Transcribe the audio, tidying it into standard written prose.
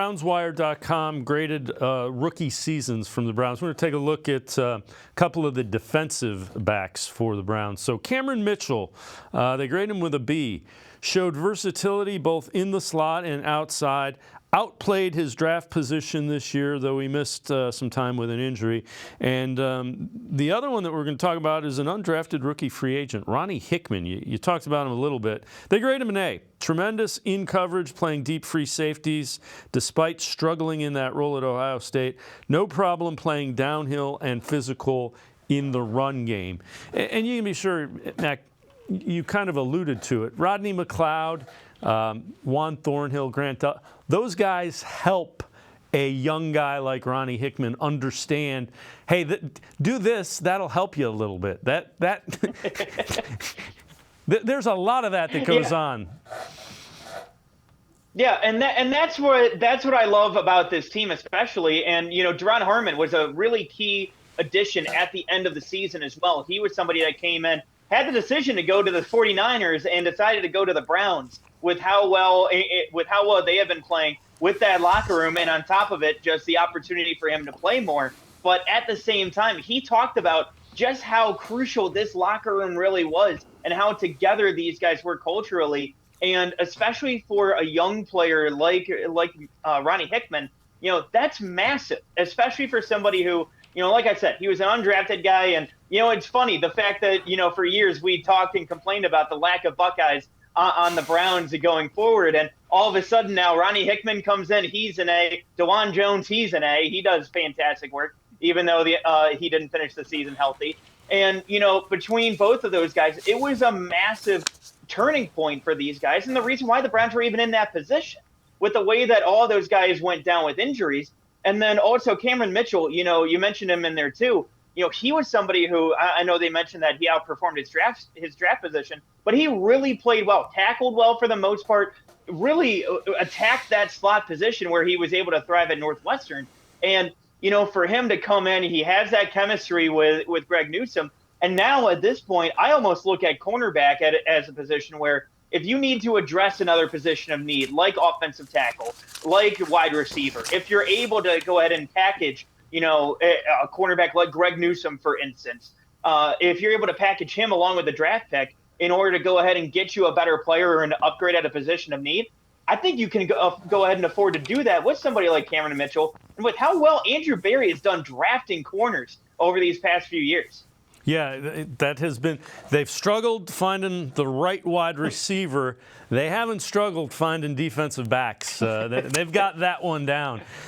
BrownsWire.com graded rookie seasons from the Browns. We're going to take a look at a couple of the defensive backs for the Browns. So Cameron Mitchell, they grade him with a B. Showed versatility both in the slot and outside. Outplayed his draft position this year, though he missed some time with an injury. And the other one that we're going to talk about is an undrafted rookie free agent, Ronnie Hickman. You talked about him a little bit. They grade him an A. Tremendous in coverage, playing deep free safeties, despite struggling in that role at Ohio State. No problem playing downhill and physical in the run game. And you can be sure, Mac, you kind of alluded to it. Rodney McLeod, Juan Thornhill, Grant, those guys help a young guy like Ronnie Hickman understand, hey, do this, that'll help you a little bit. There's a lot of that goes on. Yeah, and that's what I love about this team especially. And, you know, Duron Harmon was a really key addition at the end of the season as well. He was somebody that came in, had the decision to go to the 49ers and decided to go to the Browns with how well they have been playing with that locker room, and on top of it, just the opportunity for him to play more. But at the same time, he talked about just how crucial this locker room really was and how together these guys were culturally. And especially for a young player like Ronnie Hickman, you know, that's massive, especially for somebody who, you know, like I said, he was an undrafted guy. And, you know, it's funny, the fact that, you know, for years we talked and complained about the lack of Buckeyes on the Browns going forward. And all of a sudden now Ronnie Hickman comes in, he's an A. DeJuan Jones, he's an A. He does fantastic work, even though he didn't finish the season healthy. And, you know, between both of those guys, it was a massive turning point for these guys. And the reason why the Browns were even in that position with the way that all those guys went down with injuries. And then also Cameron Mitchell, you know, you mentioned him in there too. You know, he was somebody who I know they mentioned that he outperformed his draft position, but he really played well, tackled well for the most part, really attacked that slot position where he was able to thrive at Northwestern. And, you know, for him to come in, he has that chemistry with Greg Newsome. And now at this point, I almost look at cornerback as a position where if you need to address another position of need, like offensive tackle, like wide receiver, if you're able to go ahead and package, you know, a cornerback like Greg Newsome, for instance, if you're able to package him along with the draft pick in order to go ahead and get you a better player or an upgrade at a position of need, I think you can go ahead and afford to do that with somebody like Cameron Mitchell and with how well Andrew Berry has done drafting corners over these past few years. Yeah, that has been – they've struggled finding the right wide receiver. They haven't struggled finding defensive backs. They've got that one down.